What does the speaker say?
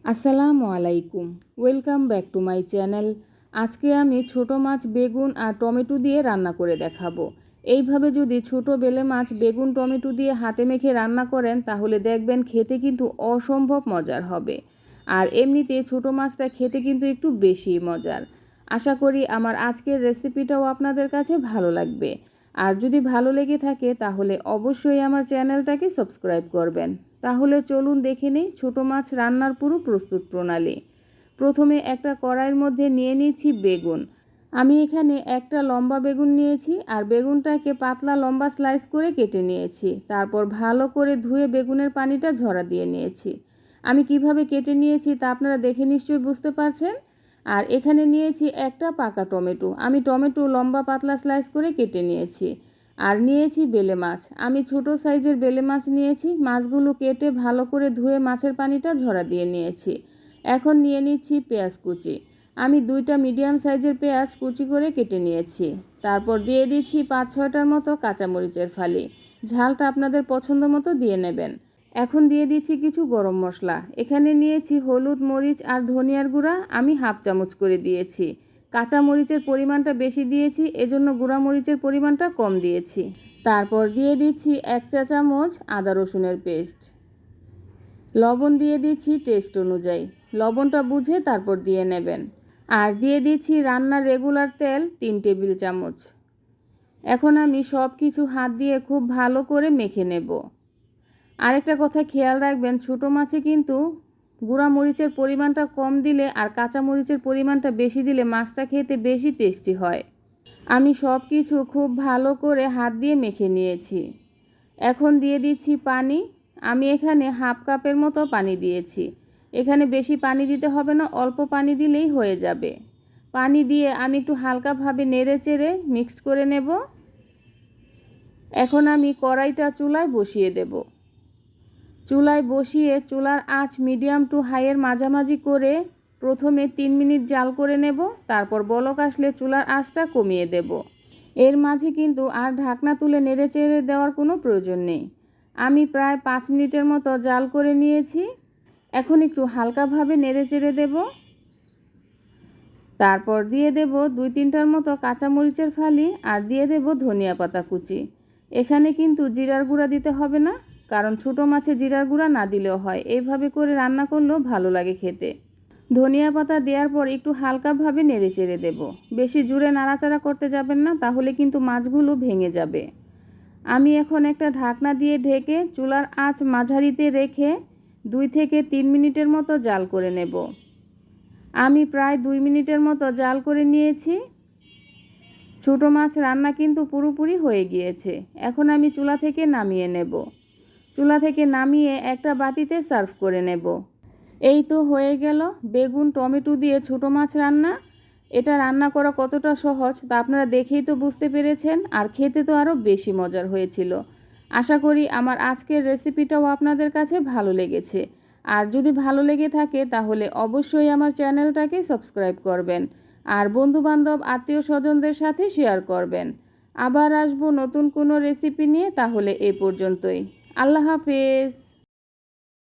আসসালামু আলাইকুম, welcome back to my channel. আজকে আমি ছোট মাছ বেগুন আর টমেটো দিয়ে রান্না করে দেখাবো। এইভাবে যদি ছোট বেলে মাছ বেগুন টমেটো দিয়ে হাতে মেখে রান্না করেন তাহলে দেখবেন খেতে কিন্তু অসম্ভব মজার হবে। আর এমনিতে ছোট মাছটা খেতে কিন্তু একটু বেশি মজার। আশা করি আমার আজকের রেসিপিটাও আপনাদের কাছে ভালো লাগবে। আর যদি ভালো লেগে থাকে তাহলে অবশ্যই আমার চ্যানেলটাকে সাবস্ক্রাইব করবেন। তাহলে চলুন দেখে নিই ছোট মাছ রান্নার পুরো প্রস্তুত প্রণালী। প্রথমে একটা কড়াইয়ের মধ্যে নিয়ে নিয়েছি বেগুন। আমি এখানে একটা লম্বা বেগুন নিয়েছি আর বেগুনটাকে পাতলা লম্বা স্লাইস করে কেটে নিয়েছি। তারপর ভালো করে ধুয়ে বেগুনের পানিটা ঝরা দিয়ে নিয়েছি। আমি কিভাবে কেটে নিয়েছি তা আপনারা দেখে নিশ্চয়ই বুঝতে পারছেন। আর এখানে নিয়েছি একটা পাকা টমেটো। আমি টমেটো লম্বা পাতলা স্লাইস করে কেটে নিয়েছি। আর নিয়েছি বেলে মাছ। আমি ছোট সাইজের বেলে মাছ নিয়েছি। মাছগুলো কেটে ভালো করে ধুয়ে মাছের পানিটা ঝরা দিয়ে নিয়েছি। এখন নিয়ে নিচ্ছি পেঁয়াজ কুচি। আমি 2টা মিডিয়াম সাইজের পেঁয়াজ কুচি করে কেটে নিয়েছি। তারপর দিয়ে দিচ্ছি 5-6টার মতো কাঁচামরিচের ফালি। ঝালটা আপনাদের পছন্দ মতো দিয়ে নেবেন। এখন দিয়ে দিচ্ছি কিছু গরম মশলা। এখানে নিয়েছি হলুদ, মরিচ আর ধনিয়ার গুঁড়া। আমি হাফ চামচ করে দিয়েছি। কাঁচা মরিচের পরিমাণটা বেশি দিয়েছি, এজন্য গুঁড়া মরিচের পরিমাণটা কম দিয়েছি। তারপর দিয়ে দিচ্ছি 1 চা চামচ আদা রসুনের পেস্ট। লবণ দিয়ে দিচ্ছি টেস্ট অনুযায়ী। লবণটা বুঝে তারপর দিয়ে নেবেন। আর দিয়ে দিচ্ছি রান্নার রেগুলার তেল 3 টেবিল চামচ। এখন আমি সব কিছু হাত দিয়ে খুব ভালো করে মেখে নেব। আরেকটা কথা খেয়াল রাখবেন, ছোট মাছে কিন্তু গুঁড়া মরিচের পরিমাণটা কম দিলে আর কাঁচা মরিচের পরিমাণটা বেশি দিলে মাছটা খেতে বেশি টেস্টি হয়। আমি সব কিছু খুব ভালো করে হাত দিয়ে মেখে নিয়েছি। এখন দিয়ে দিচ্ছি পানি। আমি এখানে হাফ কাপের মতো পানি দিয়েছি। এখানে বেশি পানি দিতে হবে না, অল্প পানি দিলেই হয়ে যাবে। পানি দিয়ে আমি একটু হালকাভাবে নেড়ে চেড়ে মিক্সড করে নেব। এখন আমি কড়াইটা চুলায় বসিয়ে দেব। চুলায় বসিয়ে চুলার আঁচ মিডিয়াম টু হাইয়ের মাঝামাঝি করে প্রথমে 3 মিনিট জাল করে নেব। তারপর বলক আসলে চুলার আঁচটা কমিয়ে দেব। এর মাঝে কিন্তু আর ঢাকনা তুলে নেড়ে চেড়ে দেওয়ার কোনো প্রয়োজন নেই। আমি প্রায় 5 মিনিটের মতো জাল করে নিয়েছি। এখন একটু হালকাভাবে নেড়ে চেড়ে দেব। তারপর দিয়ে দেব 2-3টার মতো কাঁচামরিচের ফালি আর দিয়ে দেব ধনিয়া পাতা কুচি। এখানে কিন্তু জিরার গুঁড়া দিতে হবে না, কারণ ছোটো মাছে জিরার গুঁড়া না দিলেও হয়। এইভাবে করে রান্না করলেও ভালো লাগে খেতে। ধনিয়া পাতা দেওয়ার পর একটু হালকাভাবে নেড়ে চেড়ে দেব। বেশি জোরে নাড়াচাড়া করতে যাবেন না, তাহলে কিন্তু মাছগুলো ভেঙে যাবে। আমি এখন একটা ঢাকনা দিয়ে ঢেকে চুলার আঁচ মাঝারিতে রেখে 2 থেকে 3 মিনিটের মতো জাল করে নেব। আমি প্রায় 2 মিনিটের মতো জাল করে নিয়েছি। ছোটো মাছ রান্না কিন্তু পুরোপুরি হয়ে গিয়েছে। এখন আমি চুলা থেকে নামিয়ে নেব। চুলা থেকে নামিয়ে একটা বাটিতে সার্ভ করে নেব। এই তো হয়ে গেল বেগুন টমেটো দিয়ে ছোটো মাছ রান্না। এটা রান্না করা কতটা সহজ তা আপনারা দেখেই তো বুঝতে পেরেছেন। আর খেতে তো আরও বেশি মজার হয়েছিল। আশা করি আমার আজকের রেসিপিটাও আপনাদের কাছে ভালো লেগেছে। আর যদি ভালো লেগে থাকে তাহলে অবশ্যই আমার চ্যানেলটাকে সাবস্ক্রাইব করবেন। আর বন্ধুবান্ধব আত্মীয় স্বজনদের সাথে শেয়ার করবেন। আবার আসবো নতুন কোনো রেসিপি নিয়ে। তাহলে এ পর্যন্তই। আল্লাহ হাফেজ।